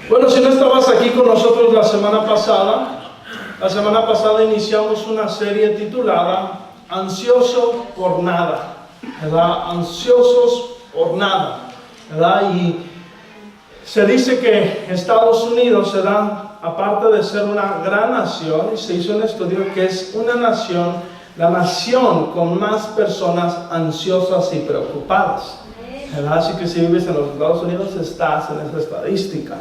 Bueno, si no estabas aquí con nosotros la semana pasada iniciamos una serie titulada Ansioso por nada, ¿verdad? Ansiosos por nada, ¿verdad? Y se dice que Estados Unidos se da, aparte de ser una gran nación, y se hizo un estudio que es una nación, la nación con más personas ansiosas y preocupadas, ¿verdad? Así que si vives en los Estados Unidos estás en esa estadística,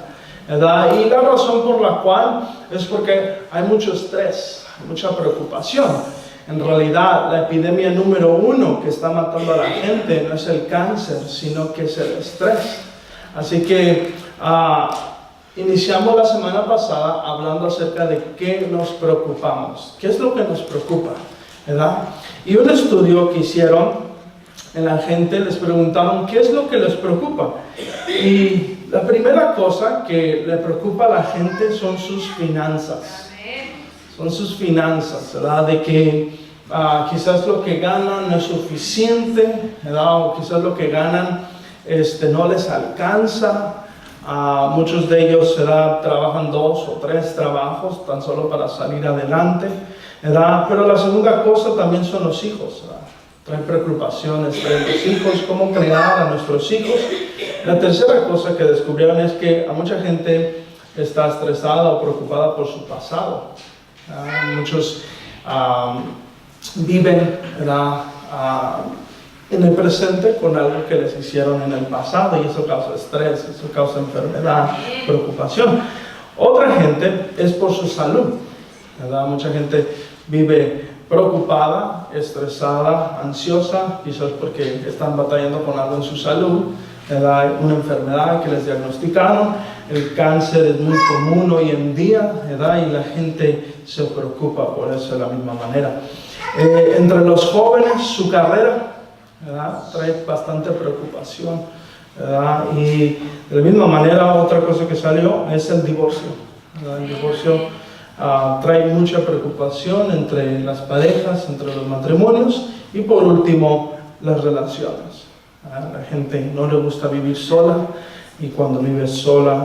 ¿verdad? Y la razón por la cual es porque hay mucho estrés, mucha preocupación. En realidad, la epidemia número 1 que está matando a la gente no es el cáncer, sino que es el estrés. Así que iniciamos la semana pasada hablando acerca de qué nos preocupamos, qué es lo que nos preocupa, ¿verdad? Y un estudio que hicieron en la gente, les preguntaron qué es lo que les preocupa. Y la primera cosa que le preocupa a la gente son sus finanzas. Son sus finanzas, ¿verdad? De que quizás lo que ganan no es suficiente, ¿verdad? O quizás lo que ganan no les alcanza. Muchos de ellos trabajan 2 o 3 trabajos tan solo para salir adelante, ¿verdad? Pero la segunda cosa también son los hijos, ¿verdad? Traen preocupaciones, traen los hijos, cómo crear a nuestros hijos. La tercera cosa que descubrieron es que a mucha gente está estresada o preocupada por su pasado. Muchos viven, ¿verdad? En el presente con algo que les hicieron en el pasado, y eso causa estrés, eso causa enfermedad, preocupación. Otra gente es por su salud, ¿verdad? Mucha gente vive preocupada, estresada, ansiosa, quizás porque están batallando con algo en su salud, ¿verdad? Una enfermedad que les diagnosticaron. El cáncer es muy común hoy en día, ¿verdad? Y la gente se preocupa por eso de la misma manera. Entre los jóvenes, su carrera, ¿verdad? Trae bastante preocupación, ¿verdad? Y de la misma manera, otra cosa que salió es el divorcio, ¿verdad? El divorcio trae mucha preocupación entre las parejas, entre los matrimonios, y por último, las relaciones. La gente no le gusta vivir sola, y cuando vive sola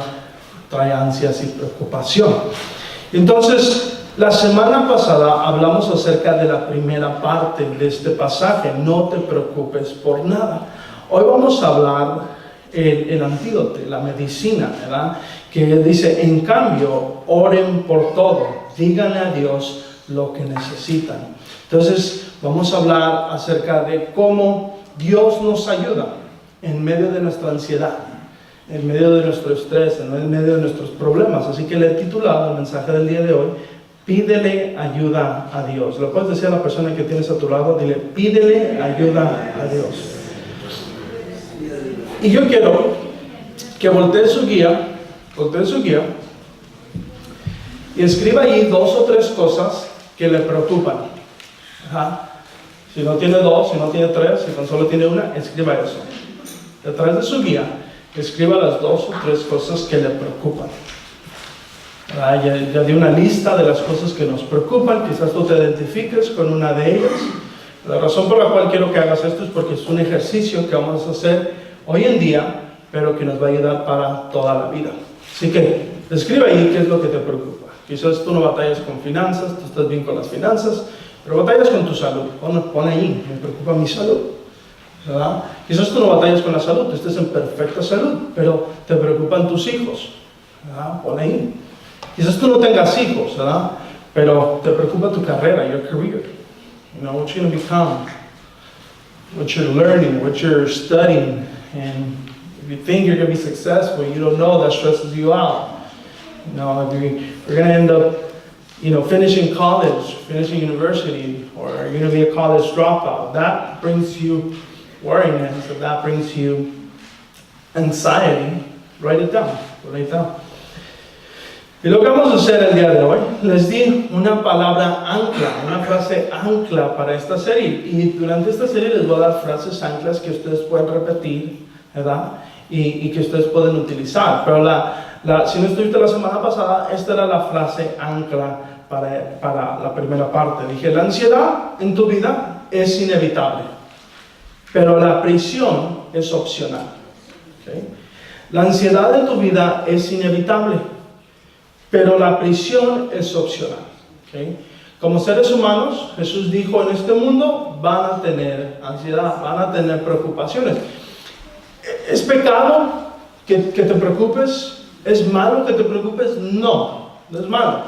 trae ansias y preocupación. Entonces, la semana pasada hablamos acerca de la primera parte de este pasaje, no te preocupes por nada. Hoy vamos a hablar el antídoto, la medicina, ¿verdad? Que dice, en cambio, oren por todo, díganle a Dios lo que necesitan. Entonces, vamos a hablar acerca de cómo Dios nos ayuda en medio de nuestra ansiedad, en medio de nuestro estrés, en medio de nuestros problemas. Así que le he titulado el mensaje del día de hoy, pídele ayuda a Dios. Lo puedes decir a la persona que tienes a tu lado, dile, pídele ayuda a Dios. Y yo quiero que voltee su guía y escriba ahí 2 o 3 cosas que le preocupan. Ajá. Si no tiene 2, si no tiene 3, si tan solo tiene una, escriba eso. Detrás de su guía, escriba las 2 o 3 cosas que le preocupan. Ya di una lista de las cosas que nos preocupan, quizás tú te identifiques con una de ellas. La razón por la cual quiero que hagas esto es porque es un ejercicio que vamos a hacer hoy en día, pero que nos va a ayudar para toda la vida. Así que, escribe ahí qué es lo que te preocupa. Quizás tú no batallas con finanzas, tú estás bien con las finanzas, pero batallas con tu salud. Pon ahí, me preocupa mi salud, ¿verdad? Quizás tú no batallas con la salud, tú estás en perfecta salud, pero te preocupan tus hijos, ¿verdad? Pon ahí. Quizás tú no tengas hijos, ¿verdad? Pero te preocupa tu carrera, your career. You know, what you're going to become, what you're learning, what you're studying. And if you think you're going to be successful, you don't know, that stresses you out. You know, if you're going to end up, finishing college, finishing university, or you're going to be a college dropout, that brings you worriness, or that brings you anxiety. Write it down. Y lo que vamos a hacer el día de hoy, les di una palabra ancla, una frase ancla para esta serie. Y durante esta serie les voy a dar frases anclas que ustedes pueden repetir, ¿verdad? Y que ustedes pueden utilizar. Pero si no estuviste la semana pasada, esta era la frase ancla para la primera parte. Dije, la ansiedad en tu vida es inevitable, pero la prisión es opcional. ¿Okay? La ansiedad en tu vida es inevitable, pero la prisión es opcional. ¿Okay? Como seres humanos, Jesús dijo, en este mundo van a tener ansiedad, van a tener preocupaciones. ¿Es pecado que te preocupes? ¿Es malo que te preocupes? No, no es malo.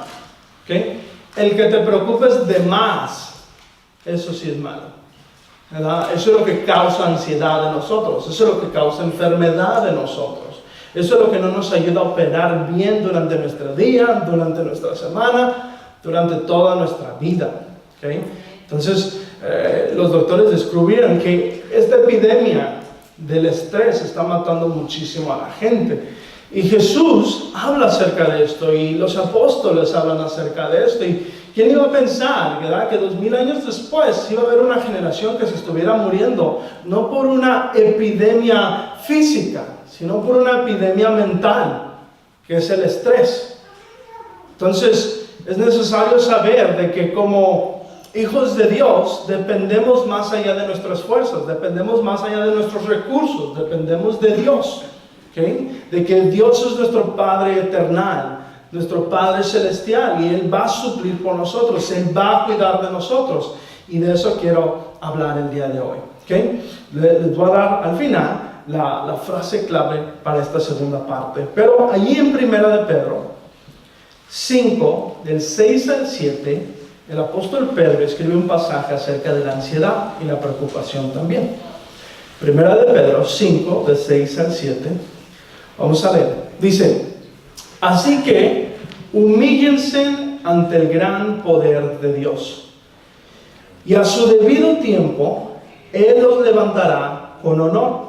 ¿Okay? El que te preocupes de más, eso sí es malo. ¿Verdad? Eso es lo que causa ansiedad en nosotros, eso es lo que causa enfermedad en nosotros. Eso es lo que no nos ayuda a operar bien durante nuestro día, durante nuestra semana, durante toda nuestra vida. ¿Okay? Entonces, los doctores descubrieron que esta epidemia del estrés está matando muchísimo a la gente. Y Jesús habla acerca de esto, y los apóstoles hablan acerca de esto. Y ¿quién iba a pensar, verdad, que 2000 años después iba a haber una generación que se estuviera muriendo, no por una epidemia física, sino por una epidemia mental, que es el estrés? Entonces, es necesario saber de que como hijos de Dios dependemos más allá de nuestras fuerzas, dependemos más allá de nuestros recursos, dependemos de Dios. ¿Okay? De que Dios es nuestro Padre eternal, nuestro Padre celestial, y Él va a suplir por nosotros, Él va a cuidar de nosotros, y de eso quiero hablar el día de hoy. ¿Okay? Les voy a dar al final la frase clave para esta segunda parte, pero allí en 1 de Pedro 5, del 6 al 7, el apóstol Pedro escribe un pasaje acerca de la ansiedad y la preocupación también. 1 de Pedro 5, del 6 al 7, vamos a leer. Dice, así que humíllense ante el gran poder de Dios, y a su debido tiempo Él los levantará con honor.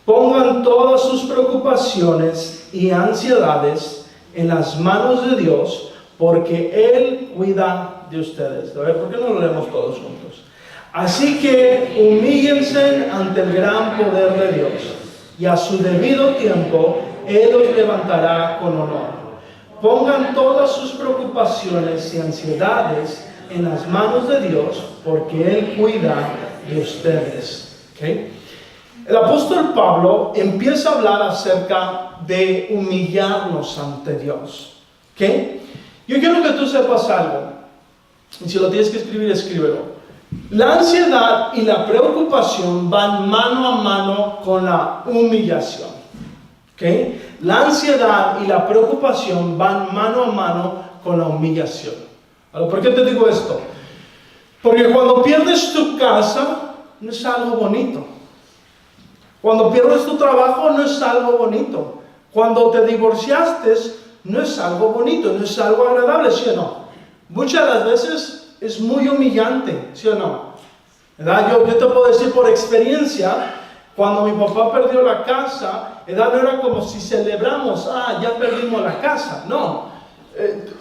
Pongan todas sus preocupaciones y ansiedades en las manos de Dios, porque Él cuida de ustedes. A ver, ¿por qué no lo leemos todos juntos? Así que humíllense ante el gran poder de Dios, y a su debido tiempo Él los levantará con honor. Pongan todas sus preocupaciones y ansiedades en las manos de Dios, porque Él cuida de ustedes. ¿Okay? El apóstol Pablo empieza a hablar acerca de humillarnos ante Dios. ¿Okay? Yo quiero que tú sepas algo, y si lo tienes que escribir, escríbelo. La ansiedad y la preocupación van mano a mano con la humillación. ¿Okay? La ansiedad y la preocupación van mano a mano con la humillación. ¿Por qué te digo esto? Porque cuando pierdes tu casa, no es algo bonito. Cuando pierdes tu trabajo, no es algo bonito. Cuando te divorciaste, no es algo bonito, no es algo agradable, ¿sí o no? Muchas de las veces es muy humillante, ¿sí o no? ¿Verdad? Yo te puedo decir por experiencia, cuando mi papá perdió la casa, no era como si celebramos, ya perdimos la casa. No,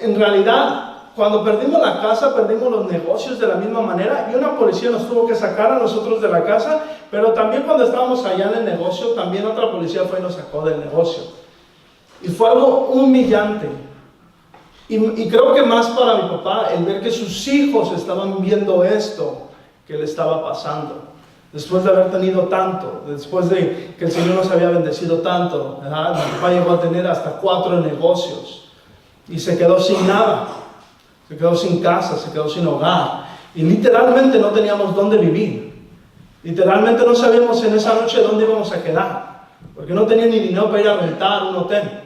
en realidad, cuando perdimos la casa, perdimos los negocios de la misma manera, y una policía nos tuvo que sacar a nosotros de la casa, pero también cuando estábamos allá en el negocio, también otra policía fue y nos sacó del negocio. Y fue algo humillante. Y creo que más para mi papá, el ver que sus hijos estaban viendo esto que le estaba pasando. Después de haber tenido tanto, después de que el Señor nos había bendecido tanto, ¿verdad? Mi papá llegó a tener hasta 4 negocios y se quedó sin nada, se quedó sin casa, se quedó sin hogar, y literalmente no teníamos dónde vivir. Literalmente no sabíamos en esa noche dónde íbamos a quedar, porque no tenía ni dinero para ir a rentar un hotel.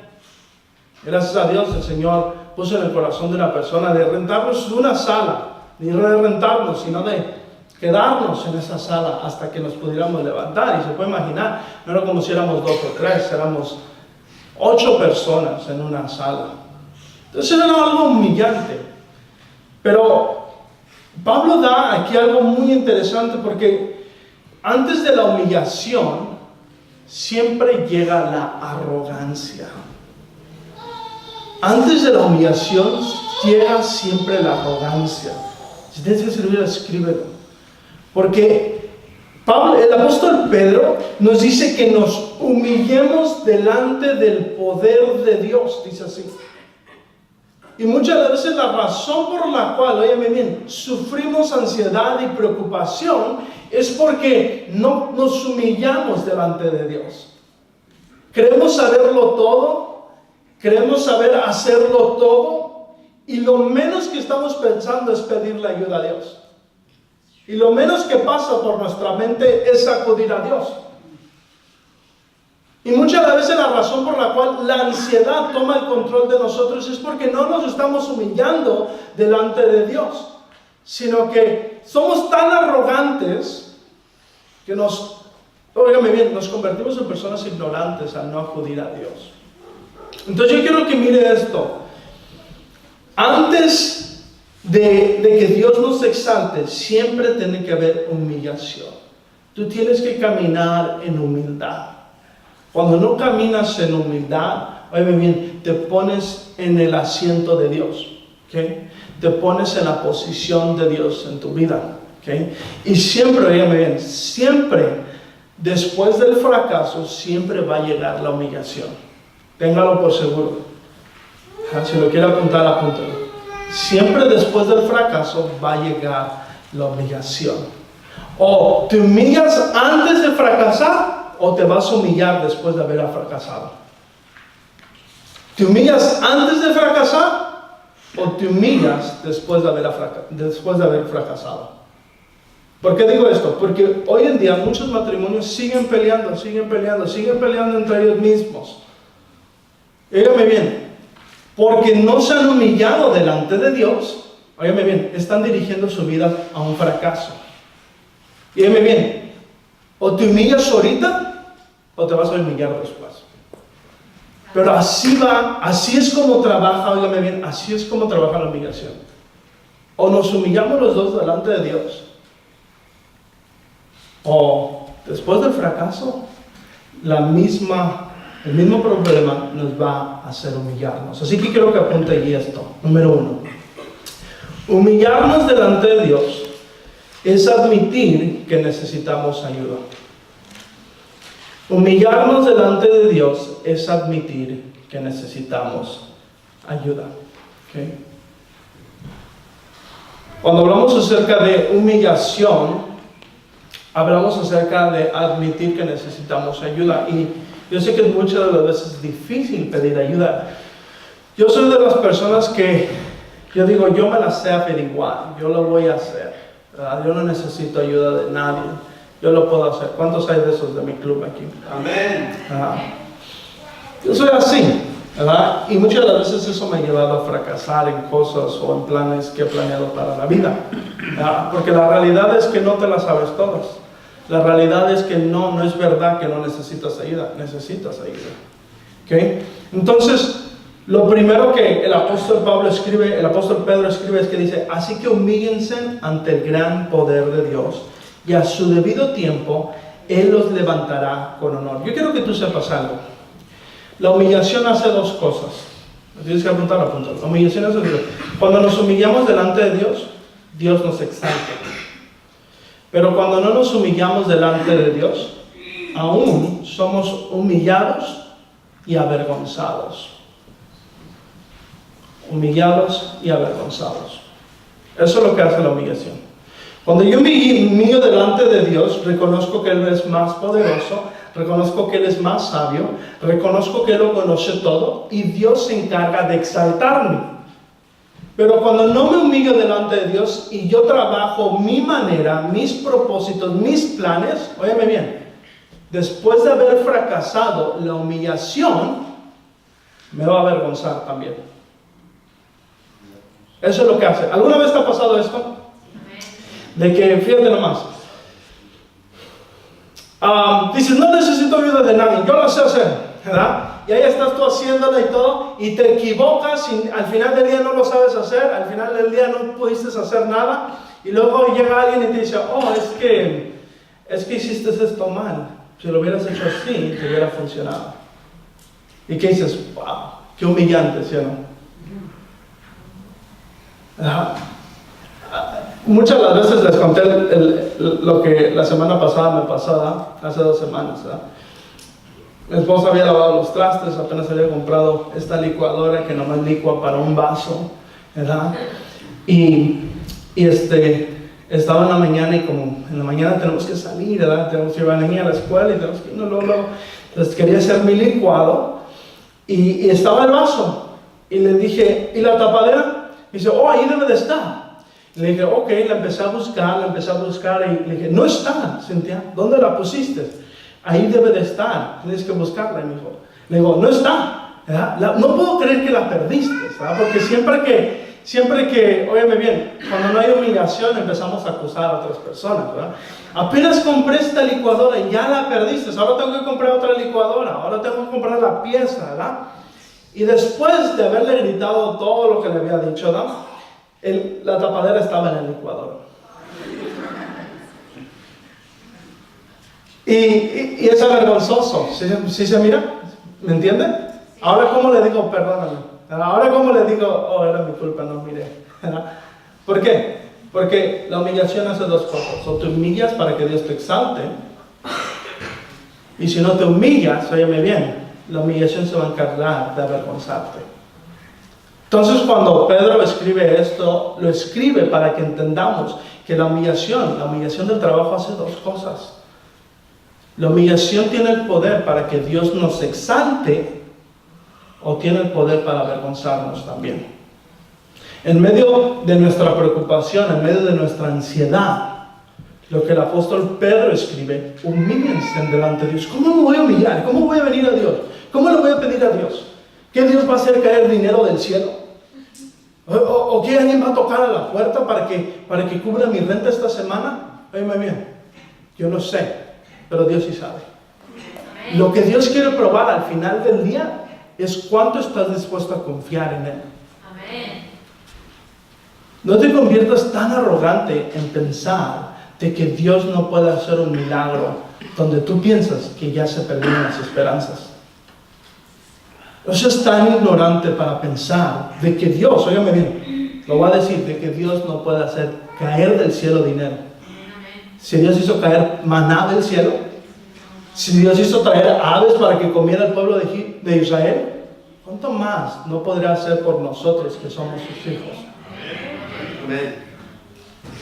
Gracias a Dios el Señor puso en el corazón de una persona de rentarnos una sala, ni de rentarnos, sino de quedarnos en esa sala hasta que nos pudiéramos levantar. Y se puede imaginar, no era como si éramos 2 o 3, éramos 8 personas en una sala. Entonces era algo humillante. Pero Pablo da aquí algo muy interesante, porque antes de la humillación siempre llega la arrogancia. Antes de la humillación llega siempre la arrogancia. Si tienes que escribir, escríbelo. Porque el apóstol Pedro nos dice que nos humillemos delante del poder de Dios, dice así. Y muchas veces la razón por la cual, óyeme bien, sufrimos ansiedad y preocupación es porque no nos humillamos delante de Dios. Creemos saberlo todo, creemos saber hacerlo todo, y lo menos que estamos pensando es pedirle ayuda a Dios. Y lo menos que pasa por nuestra mente es acudir a Dios. Y muchas veces la razón por la cual la ansiedad toma el control de nosotros es porque no nos estamos humillando delante de Dios, sino que somos tan arrogantes que óigame bien, nos convertimos en personas ignorantes al no acudir a Dios. Entonces yo quiero que mire esto. Antes de que Dios nos exalte, siempre tiene que haber humillación. Tú tienes que caminar en humildad. Cuando no caminas en humildad, óyeme bien, te pones en el asiento de Dios, ¿okay? Te pones en la posición de Dios en tu vida, ¿okay? Y siempre, óyeme bien, siempre después del fracaso, siempre va a llegar la humillación. Téngalo por seguro. Si lo quiere apuntar, apúntalo. Siempre después del fracaso va a llegar la humillación. O te humillas antes de fracasar, o te vas a humillar después de haber fracasado. ¿Te humillas antes de fracasar o te humillas después de haber fracasado? ¿Por qué digo esto? Porque hoy en día muchos matrimonios siguen peleando entre ellos mismos. Óigame bien, porque no se han humillado delante de Dios, óigame bien, están dirigiendo su vida a un fracaso. Y óigame bien, o te humillas ahorita o te vas a humillar después. Pero así es como trabaja, óigame bien, así es como trabaja la humillación. O nos humillamos los dos delante de Dios, o después del fracaso, el mismo problema nos va a hacer humillarnos. Así que quiero que apunte allí esto. Número 1. Humillarnos delante de Dios es admitir que necesitamos ayuda. Humillarnos delante de Dios es admitir que necesitamos ayuda. ¿Okay? Cuando hablamos acerca de humillación, hablamos acerca de admitir que necesitamos ayuda. Y yo sé que muchas de las veces es difícil pedir ayuda. Yo soy de las personas que, yo digo, yo me la sé averiguar, yo lo voy a hacer, ¿verdad? Yo no necesito ayuda de nadie, yo lo puedo hacer. ¿Cuántos hay de esos de mi club aquí? Amén. Yo soy así, ¿verdad? Y muchas de las veces eso me ha llevado a fracasar en cosas o en planes que he planeado para la vida, ¿verdad? Porque la realidad es que no te las sabes todas. La realidad es que no es verdad que no necesitas ayuda, necesitas ayuda. ¿Okay? Entonces, lo primero que el apóstol Pedro escribe es que dice, así que humíllense ante el gran poder de Dios y a su debido tiempo Él los levantará con honor. Yo quiero que tú sepas algo. La humillación hace dos cosas. Tienes que apuntarlo. La humillación hace dos cosas. Cuando nos humillamos delante de Dios, Dios nos exalta. Pero cuando no nos humillamos delante de Dios, aún somos humillados y avergonzados. Humillados y avergonzados. Eso es lo que hace la humillación. Cuando yo me humillo delante de Dios, reconozco que Él es más poderoso, reconozco que Él es más sabio, reconozco que Él lo conoce todo y Dios se encarga de exaltarme. Pero cuando no me humillo delante de Dios y yo trabajo mi manera, mis propósitos, mis planes, óyeme bien, después de haber fracasado, la humillación me va a avergonzar también. Eso es lo que hace. ¿Alguna vez te ha pasado esto? De que, fíjate nomás, dices, no necesito ayuda de nadie, yo lo sé hacer, ¿verdad? Y ahí estás tú haciéndola y todo, y te equivocas, y al final del día no lo sabes hacer, al final del día no pudiste hacer nada, y luego llega alguien y te dice, es que hiciste esto mal, si lo hubieras hecho así, te hubiera funcionado. Y que dices, wow, qué humillante, ¿sí o no? Muchas de las veces les conté lo que la semana pasada me pasó, hace 2 semanas, ¿verdad? Mi esposa había lavado los trastes, apenas había comprado esta licuadora que nomás licua para un vaso, ¿verdad? Y estaba en la mañana y como en la mañana tenemos que salir, ¿verdad? Tenemos que llevar a la niña a la escuela y tenemos que irnos luego. Entonces quería hacer mi licuado y estaba el vaso. Y le dije, ¿y la tapadera? Y dice, oh, ahí debe de estar. Y le dije, ok, la empecé a buscar y le dije, no está, Cintia, ¿dónde la pusiste? Ahí debe de estar, tienes que buscarla, mi hijo. Le digo, no está, ¿verdad? No puedo creer que la perdiste, ¿verdad? Porque siempre que, óyeme bien, cuando no hay humillación empezamos a acusar a otras personas, ¿verdad? Apenas compré esta licuadora y ya la perdiste, ahora tengo que comprar otra licuadora, ahora tengo que comprar la pieza, ¿verdad? Y después de haberle gritado todo lo que le había dicho, ¿verdad? La tapadera estaba en el licuador. Y es vergonzoso, ¿sí se mira? ¿Me entiende? Ahora, ¿cómo le digo perdóname? Ahora, ¿cómo le digo, oh, era mi culpa, no miré? ¿Por qué? Porque la humillación hace dos cosas. O te humillas para que Dios te exalte. Y si no te humillas, óyeme bien, la humillación se va a encargar de avergonzarte. Entonces, cuando Pedro escribe esto, lo escribe para que entendamos que la humillación del trabajo hace dos cosas. La humillación tiene el poder para que Dios nos exalte, o tiene el poder para avergonzarnos también. En medio de nuestra preocupación, en medio de nuestra ansiedad, lo que el apóstol Pedro escribe, humíllense delante de Dios. ¿Cómo me voy a humillar? ¿Cómo voy a venir a Dios? ¿Cómo le voy a pedir a Dios? ¿Que Dios va a hacer caer dinero del cielo? ¿O que alguien va a tocar a la puerta para que cubra mi renta esta semana? Óyeme bien, yo no sé, pero Dios sí sabe. Lo que Dios quiere probar al final del día es cuánto estás dispuesto a confiar en Él. Amén. No te conviertas tan arrogante en pensar de que Dios no puede hacer un milagro donde tú piensas que ya se perdieron las esperanzas. No seas tan ignorante para pensar de que Dios, óigame bien, lo voy a decir, de que Dios no puede hacer caer del cielo dinero. Si Dios hizo caer maná del cielo, si Dios hizo traer aves para que comiera el pueblo de Israel, ¿cuánto más no podrá hacer por nosotros que somos sus hijos? Amén.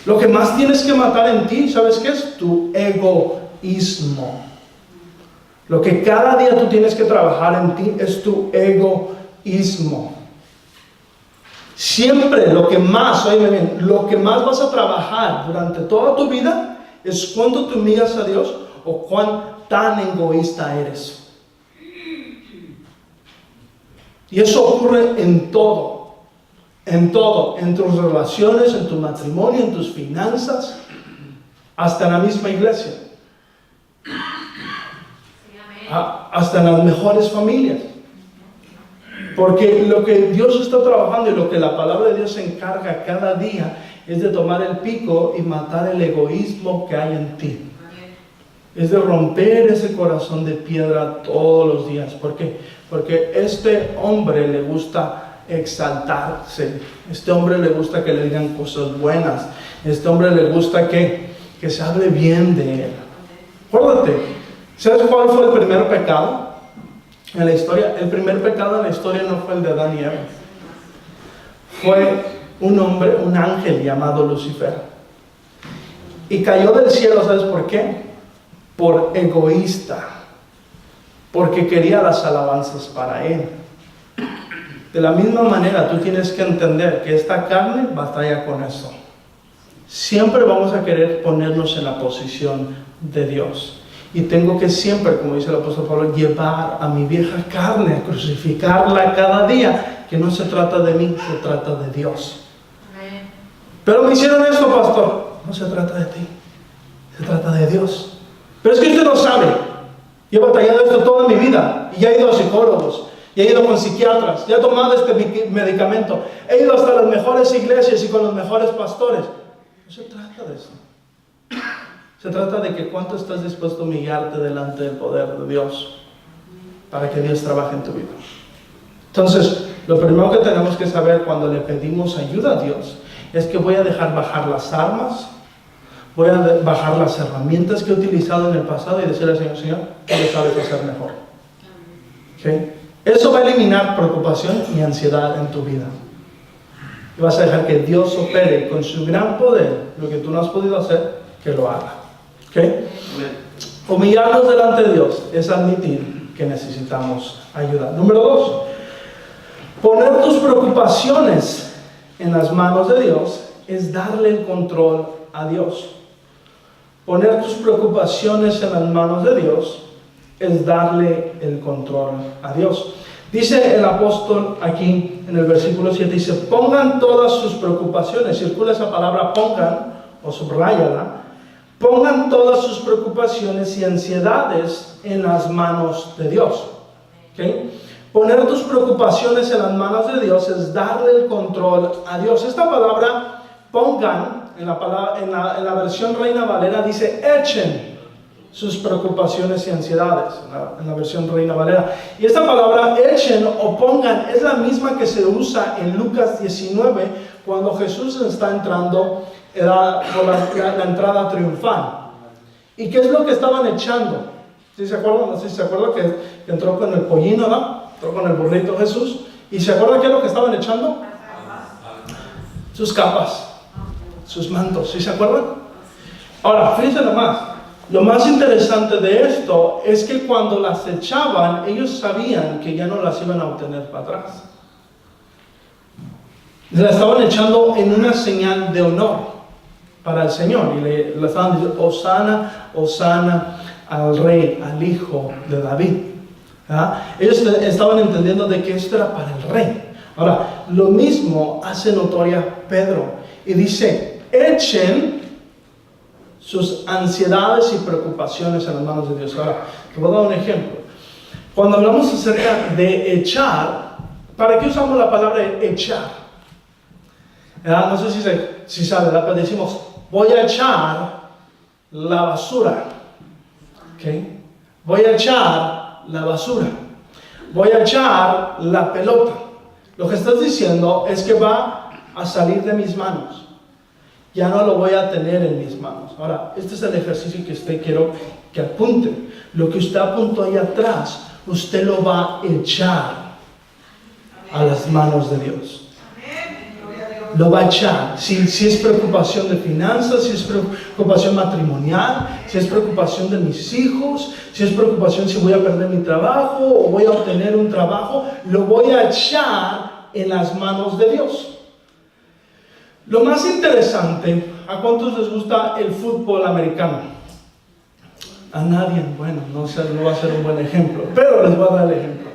Lo que más tienes que matar en ti, ¿sabes qué es? Tu egoísmo. Lo que cada día tú tienes que trabajar en ti es tu egoísmo. Siempre lo que más, óyeme bien, lo que más vas a trabajar durante toda tu vida es cuánto te humillas a Dios o cuán tan egoísta eres. Y eso ocurre en todo, en tus relaciones, en tu matrimonio, en tus finanzas, hasta en la misma iglesia. Hasta en las mejores familias. Porque lo que Dios está trabajando y lo que la palabra de Dios se encarga cada día es de tomar el pico y matar el egoísmo que hay en ti. Es de romper ese corazón de piedra todos los días. ¿Por qué? Porque este hombre le gusta exaltarse. Este hombre le gusta que le digan cosas buenas. Este hombre le gusta que se hable bien de él. Acuérdate, ¿sabes cuál fue el primer pecado en la historia? El primer pecado en la historia no fue el de Adán y Eva. Fue un ángel llamado Lucifer. Y cayó del cielo, ¿sabes por qué? Por egoísta. Porque quería las alabanzas para él. De la misma manera, tú tienes que entender que esta carne batalla con eso. Siempre vamos a querer ponernos en la posición de Dios. Y tengo que siempre, como dice el apóstol Pablo, llevar a mi vieja carne, a crucificarla cada día, que no se trata de mí, se trata de Dios. Amén. Pero me hicieron esto, pastor. No se trata de ti, se trata de Dios. Pero es que usted no sabe. Yo he batallado esto toda mi vida y ya he ido a psicólogos, y he ido con psiquiatras, ya he tomado este medicamento, he ido hasta las mejores iglesias y con los mejores pastores. No se trata de eso. Se trata de que cuánto estás dispuesto a humillarte delante del poder de Dios para que Dios trabaje en tu vida. Entonces, lo primero que tenemos que saber cuando le pedimos ayuda a Dios es que voy a dejar bajar las armas, voy a bajar las herramientas que he utilizado en el pasado y decirle al Señor, Señor, tú lo sabes hacer mejor. ¿Okay? Eso va a eliminar preocupación y ansiedad en tu vida. Y vas a dejar que Dios opere con su gran poder lo que tú no has podido hacer, que lo haga. ¿Ok? Amén. Humillarnos delante de Dios es admitir que necesitamos ayuda. Número 2, poner tus preocupaciones en las manos de Dios es darle el control a Dios. Poner tus preocupaciones en las manos de Dios es darle el control a Dios. Dice el apóstol aquí en el versículo 7, dice, pongan todas sus preocupaciones, circula esa palabra pongan o subráyala, pongan todas sus preocupaciones y ansiedades en las manos de Dios. ¿Okay? Poner tus preocupaciones en las manos de Dios es darle el control a Dios. Esta palabra pongan, en la versión Reina Valera dice echen sus preocupaciones y ansiedades, en la versión Reina Valera. Y esta palabra echen o pongan es la misma que se usa en Lucas 19 cuando Jesús está entrando por la entrada triunfal. ¿Y qué es lo que estaban echando? ¿Sí se acuerdan? No sé si se acuerdan que entró con el pollino, ¿no? Entró con el burrito Jesús. ¿Y se acuerdan qué es lo que estaban echando? Sus capas, sus mantos. ¿Sí se acuerdan? Ahora, fíjense nomás. Lo más interesante de esto es que cuando las echaban, ellos sabían que ya no las iban a obtener para atrás. La estaban echando en una señal de honor para el Señor. Y le estaban diciendo, Hosana, Hosana al Rey, al Hijo de David. ¿Ah? Ellos estaban entendiendo de que esto era para el Rey. Ahora, lo mismo hace notoria Pedro. Y dice, echen sus ansiedades y preocupaciones en las manos de Dios. Ahora, te voy a dar un ejemplo. Cuando hablamos acerca de echar, ¿para qué usamos la palabra echar? No sé si sabe, pero decimos, voy a echar la basura. ¿Okay? Voy a echar la basura. Voy a echar la pelota. Lo que estás diciendo es que va a salir de mis manos. Ya no lo voy a tener en mis manos. Ahora, este es el ejercicio que usted quiero que apunte. Lo que usted apuntó ahí atrás, usted lo va a echar a las manos de Dios. Lo va a echar. Si es preocupación de finanzas, si es preocupación matrimonial, si es preocupación de mis hijos, si es preocupación si voy a perder mi trabajo o voy a obtener un trabajo, lo voy a echar en las manos de Dios. Lo más interesante, ¿a cuántos les gusta el fútbol americano? A nadie, bueno, no va a ser un buen ejemplo, pero les voy a dar el ejemplo.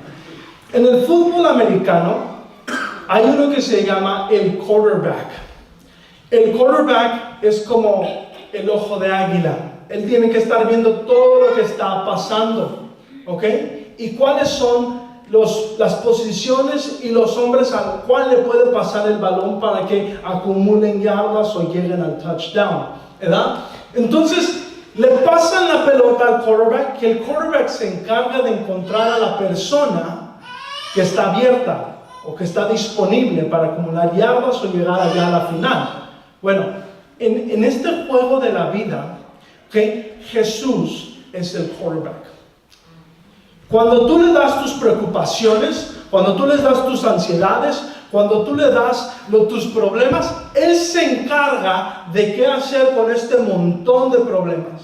En el fútbol americano hay uno que se llama el quarterback. El quarterback es como el ojo de águila. Él tiene que estar viendo todo lo que está pasando, ¿ok? ¿Y cuáles son las posiciones y los hombres al cual le puede pasar el balón para que acumulen yardas o lleguen al touchdown, ¿verdad? Entonces le pasan la pelota al quarterback, que el quarterback se encarga de encontrar a la persona que está abierta o que está disponible para acumular yardas o llegar allá a la final. Bueno, en este juego de la vida, ¿okay? Jesús es el quarterback. Cuando tú le das tus preocupaciones, cuando tú le das tus ansiedades, cuando tú le das tus problemas, Él se encarga de qué hacer con este montón de problemas.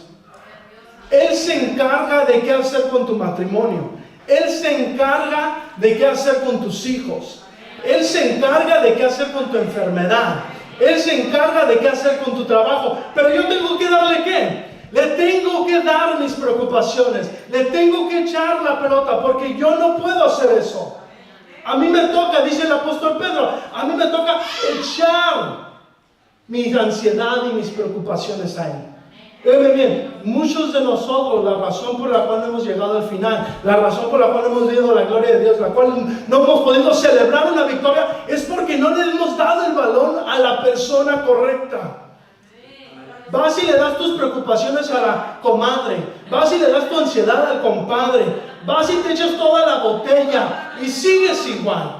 Él se encarga de qué hacer con tu matrimonio. Él se encarga de qué hacer con tus hijos. Él se encarga de qué hacer con tu enfermedad. Él se encarga de qué hacer con tu trabajo. Pero yo tengo que darle ¿qué? Le tengo que dar mis preocupaciones. Le tengo que echar la pelota porque yo no puedo hacer eso. A mí me toca, dice el apóstol Pedro, a mí me toca echar mi ansiedad y mis preocupaciones a Él. Vean bien, muchos de nosotros, la razón por la cual no hemos llegado al final, la razón por la cual no hemos visto la gloria de Dios, la cual no hemos podido celebrar una victoria, es porque no le hemos dado el balón a la persona correcta. Vas y le das tus preocupaciones a la comadre. Vas y le das tu ansiedad al compadre. Vas y te echas toda la botella y sigues igual.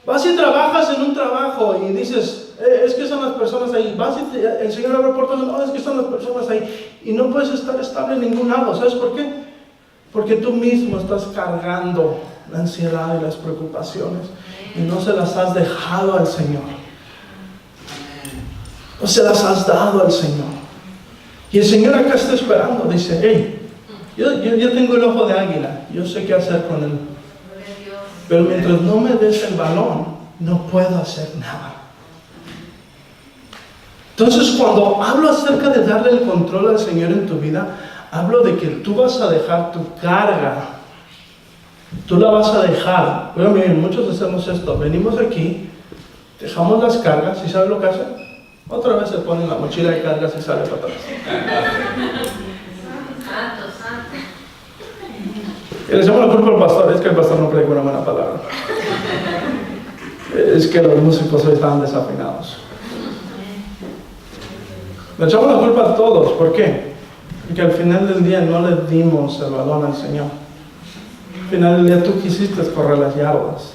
Vas y trabajas en un trabajo y dices, es que son las personas ahí. Vas y el Señor abre puertas, no, es que son las personas ahí. Y no puedes estar estable en ningún lado. ¿Sabes por qué? Porque tú mismo estás cargando la ansiedad y las preocupaciones y no se las has dejado al Señor. No se las has dado al Señor. Y el Señor acá está esperando, dice, hey, yo tengo el ojo de águila, yo sé qué hacer con él. Pero mientras no me des el balón, no puedo hacer nada. Entonces, cuando hablo acerca de darle el control al Señor en tu vida, hablo de que tú vas a dejar tu carga. Tú la vas a dejar. Bueno, miren, muchos hacemos esto. Venimos aquí, dejamos las cargas, ¿y sabes lo que hacen? Otra vez se ponen la mochila de cargas y sale para atrás. Y le echamos la culpa al pastor. Es que el pastor no predica una buena palabra. Es que los músicos hoy estaban desafinados. Le echamos la culpa a todos. ¿Por qué? Porque al final del día no le dimos el balón al Señor. Al final del día tú quisiste correr las yardas.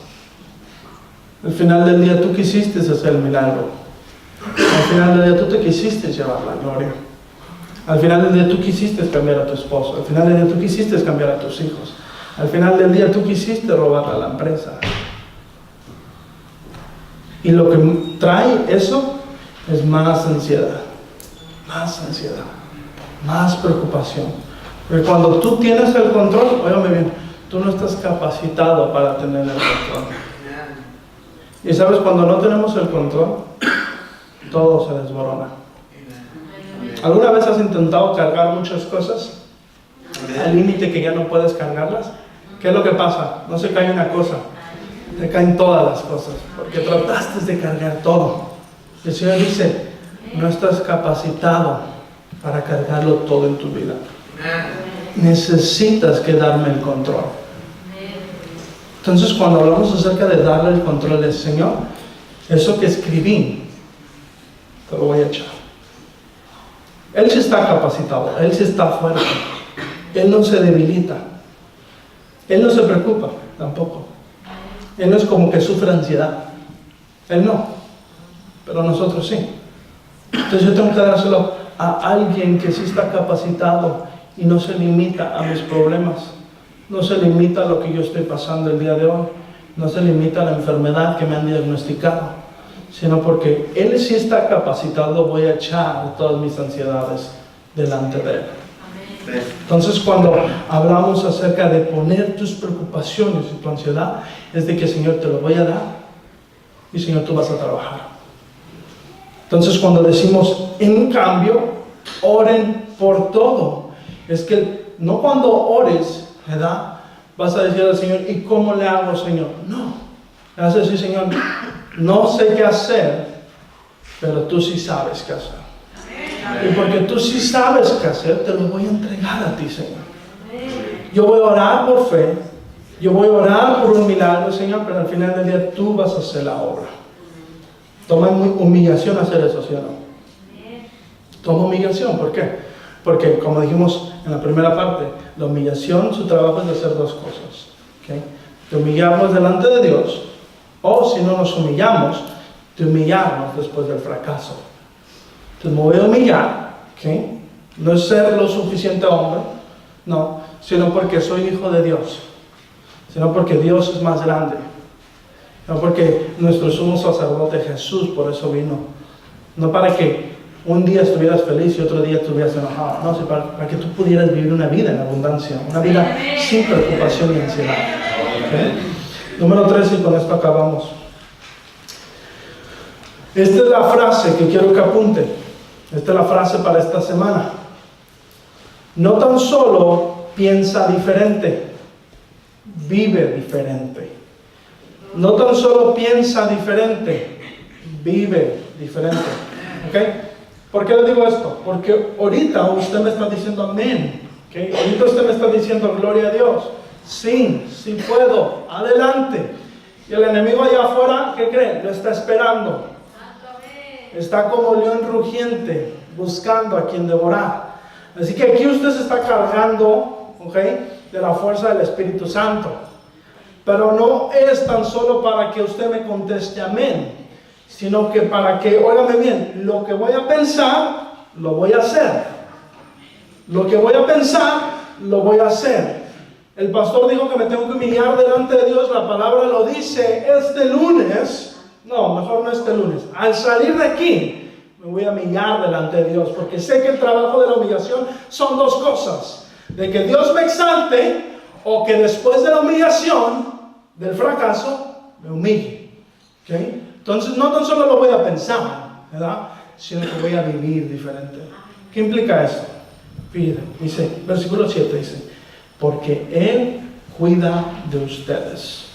Al final del día tú quisiste hacer el milagro. Al final del día tú te quisiste llevar la gloria. Al final del día tú quisiste cambiar a tu esposo. Al final del día tú quisiste cambiar a tus hijos. Al final del día tú quisiste robar a la empresa. Y lo que trae eso es más ansiedad, más preocupación. Porque cuando tú tienes el control, óyame bien, tú no estás capacitado para tener el control. Y sabes, cuando no tenemos el control, todo se desborona. ¿Alguna vez has intentado cargar muchas cosas al límite que ya no puedes cargarlas? ¿Qué es lo que pasa? No se cae una cosa, te caen todas las cosas, porque trataste de cargar todo. El Señor dice, no estás capacitado para cargarlo todo en tu vida. Necesitas que darme el control. Entonces, cuando hablamos acerca de darle el control al Señor, eso que escribí, te lo voy a echar. Él sí está capacitado, Él sí está fuerte, Él no se debilita, Él no se preocupa tampoco. Él no es como que sufre ansiedad, Él no, pero nosotros sí. Entonces yo tengo que dárselo a alguien que sí está capacitado y no se limita a mis problemas, no se limita a lo que yo estoy pasando el día de hoy, no se limita a la enfermedad que me han diagnosticado, sino porque Él sí está capacitado, voy a echar todas mis ansiedades delante de Él. Entonces, cuando hablamos acerca de poner tus preocupaciones y tu ansiedad, es de que Señor te lo voy a dar y Señor tú vas a trabajar. Entonces, cuando decimos, en cambio, oren por todo, es que no cuando ores, ¿verdad? Vas a decir al Señor, ¿y cómo le hago, Señor? No, vas a decir, Señor, no sé qué hacer, pero tú sí sabes qué hacer. Y porque tú sí sabes qué hacer, te lo voy a entregar a ti, Señor. Yo voy a orar por fe, yo voy a orar por un milagro, Señor, pero al final del día tú vas a hacer la obra. Toma humillación hacer eso, ¿sí o no? Toma humillación, ¿por qué? Porque, como dijimos en la primera parte, la humillación, su trabajo es de hacer dos cosas, ¿okay? De humillarnos delante de Dios, o si no nos humillamos, de humillarnos después del fracaso. Entonces me voy a humillar, ¿okay? No es ser lo suficiente hombre, no, sino porque soy hijo de Dios, sino porque Dios es más grande, no porque nuestro sumo sacerdote Jesús por eso vino, no para que un día estuvieras feliz y otro día estuvieras enojado, no, sino para que tú pudieras vivir una vida en abundancia, una vida sin preocupación y ansiedad. ¿Okay? Número 3, y con esto acabamos. Esta es la frase que quiero que apunte. Esta es la frase para esta semana. No tan solo piensa diferente, vive diferente. No tan solo piensa diferente, vive diferente. ¿Ok? ¿Por qué le digo esto? Porque ahorita usted me está diciendo amén. ¿Okay? Ahorita usted me está diciendo gloria a Dios. Sí, sí puedo, adelante. Y el enemigo allá afuera, ¿qué cree? Lo está esperando. Está como león rugiente, buscando a quien devorar. Así que aquí usted se está cargando, ¿ok?, de la fuerza del Espíritu Santo. Pero no es tan solo para que usted me conteste amén, sino que para que, óigame bien, lo que voy a pensar, lo voy a hacer. Lo que voy a pensar, lo voy a hacer. El pastor dijo que me tengo que humillar delante de Dios. La palabra lo dice este lunes. No, mejor no este lunes. Al salir de aquí, me voy a humillar delante de Dios. Porque sé que el trabajo de la humillación son dos cosas. De que Dios me exalte o que después de la humillación, del fracaso, me humille. ¿Okay? Entonces no tan solo lo voy a pensar, ¿verdad? Sino que voy a vivir diferente. ¿Qué implica eso? Dice, versículo 7 dice, porque Él cuida de ustedes.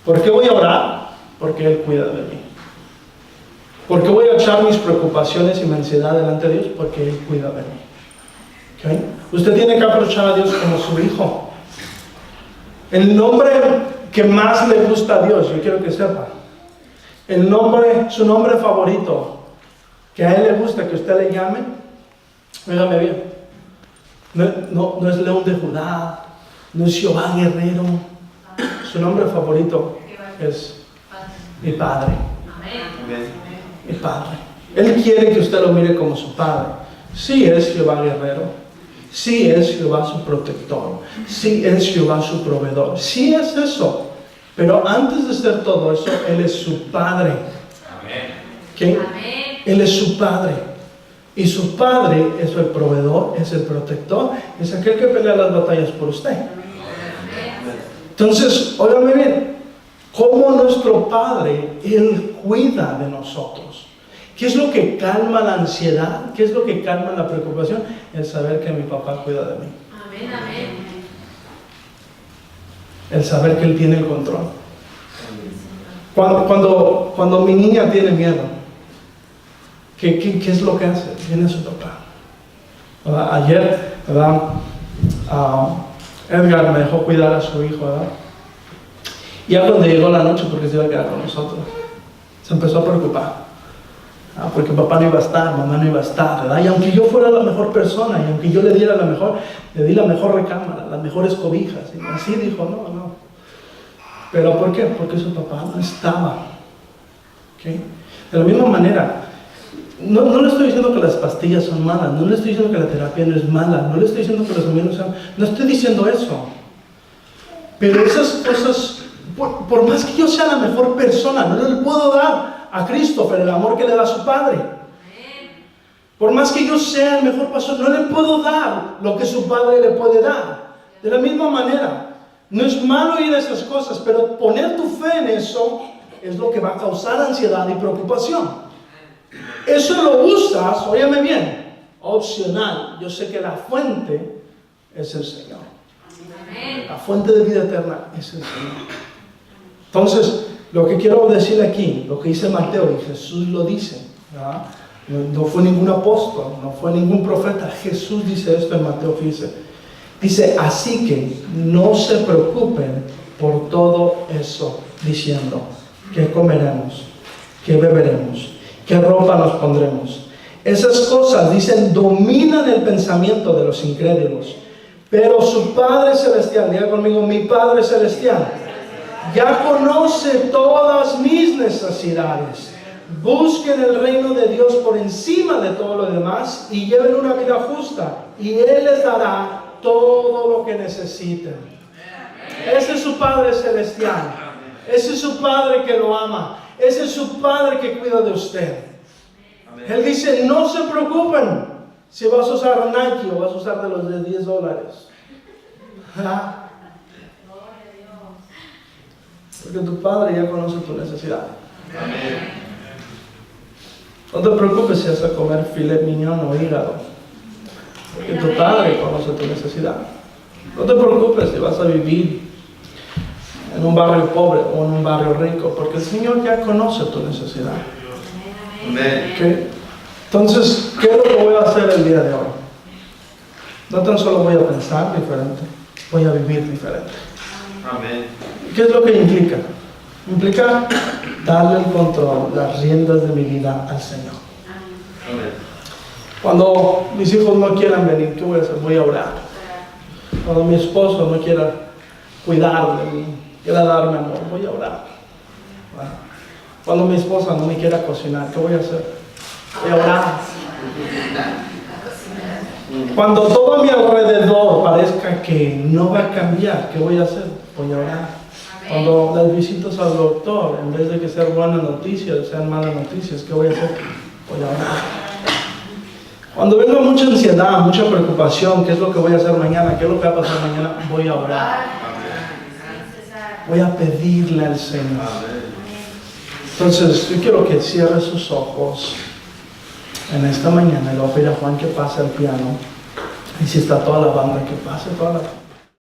¿Por qué voy a orar? Porque Él cuida de mí. ¿Por qué voy a echar mis preocupaciones y mi ansiedad delante de Dios? Porque Él cuida de mí. ¿Okay? Usted tiene que aprovechar a Dios como su hijo. El nombre que más le gusta a Dios, yo quiero que sepa, su nombre favorito, que a Él le gusta que usted le llame, óigame bien, no es León de Judá, no es Jehová guerrero. Su nombre favorito es mi Padre. Mi Padre. Él quiere que usted lo mire como su Padre. Sí es Jehová guerrero, sí es Jehová su protector, sí es Jehová su proveedor, sí es eso. Pero antes de ser todo eso, Él es su Padre. ¿Okay? Él es su Padre. Y su Padre es el proveedor, es el protector, es aquel que pelea las batallas por usted. Entonces, óigame bien, como nuestro Padre, Él cuida de nosotros. ¿Qué es lo que calma la ansiedad? ¿Qué es lo que calma la preocupación? El saber que mi papá cuida de mí. Amén, amén. El saber que Él tiene el control. Cuando mi niña tiene miedo, ¿qué es lo que hace? Viene a su papá. ¿Verdad? Ayer, ¿verdad? Edgar me dejó cuidar a su hijo, ¿verdad? Y ya cuando llegó la noche, porque se iba a quedar con nosotros, se empezó a preocupar. Porque papá no iba a estar, mamá no iba a estar, ¿verdad? Y aunque yo fuera la mejor persona, y aunque yo le diera le di la mejor recámara, las mejores cobijas, y así dijo, no. ¿Pero por qué? Porque su papá no estaba. ¿Okay? De la misma manera, no le estoy diciendo que las pastillas son malas, no le estoy diciendo que la terapia no es mala, no le estoy diciendo que los amigos sean, no estoy diciendo eso. Pero esas cosas, por más que yo sea la mejor persona, no le puedo dar a Christopher el amor que le da a su padre. Por más que yo sea el mejor pastor, no le puedo dar lo que su padre le puede dar. De la misma manera, no es malo ir a esas cosas, pero poner tu fe en eso es lo que va a causar ansiedad y preocupación. Eso lo usas, óyeme bien, opcional. Yo sé que la fuente es el Señor. La fuente de vida eterna es el Señor. Entonces, lo que quiero decir aquí, lo que dice Mateo, y Jesús lo dice, ¿verdad? No fue ningún apóstol, no fue ningún profeta. Jesús dice esto en Mateo 15. Dice, así que no se preocupen por todo eso, diciendo, ¿qué comeremos? ¿Qué beberemos? ¿Qué ropa nos pondremos? Esas cosas, dicen, dominan el pensamiento de los incrédulos. Pero su Padre Celestial, diga conmigo, mi Padre Celestial, ya conoce todas mis necesidades. Busquen el reino de Dios por encima de todo lo demás y lleven una vida justa, y Él les dará todo lo que necesiten. Ese es su Padre Celestial. Ese es su Padre que lo ama. Ese es su Padre que cuida de usted. Él dice, no se preocupen si vas a usar Nike o vas a usar de los de $10. ¿Ah? Porque tu Padre ya conoce tu necesidad. No te preocupes si vas a comer filet mignon o hígado, porque tu Padre conoce tu necesidad. No te preocupes si vas a vivir en un barrio pobre o en un barrio rico, porque el Señor ya conoce tu necesidad. ¿Okay? Entonces, ¿qué es lo que voy a hacer el día de hoy? No tan solo voy a pensar diferente, voy a vivir diferente. ¿Qué es lo que implica? Implica darle el control, las riendas de mi vida al Señor. Cuando mis hijos no quieran venir, ¿qué voy a hacer? Voy a orar. Cuando mi esposo no quiera cuidar de mí, quiera darme amor, voy a orar. Cuando mi esposa no me quiera cocinar, ¿qué voy a hacer? Voy a orar. Cuando todo a mi alrededor parezca que no va a cambiar, ¿qué voy a hacer? Voy a orar. Cuando las visitas al doctor, en vez de que sean buenas noticias, sean malas noticias, ¿qué voy a hacer? Voy a orar. Cuando venga mucha ansiedad, mucha preocupación, ¿qué es lo que voy a hacer mañana? ¿Qué es lo que va a pasar mañana? Voy a orar. Voy a pedirle al Señor. Entonces, yo quiero que cierre sus ojos en esta mañana. Le voy a pedir a Juan que pase al piano. Y si está toda la banda, que pase toda la banda.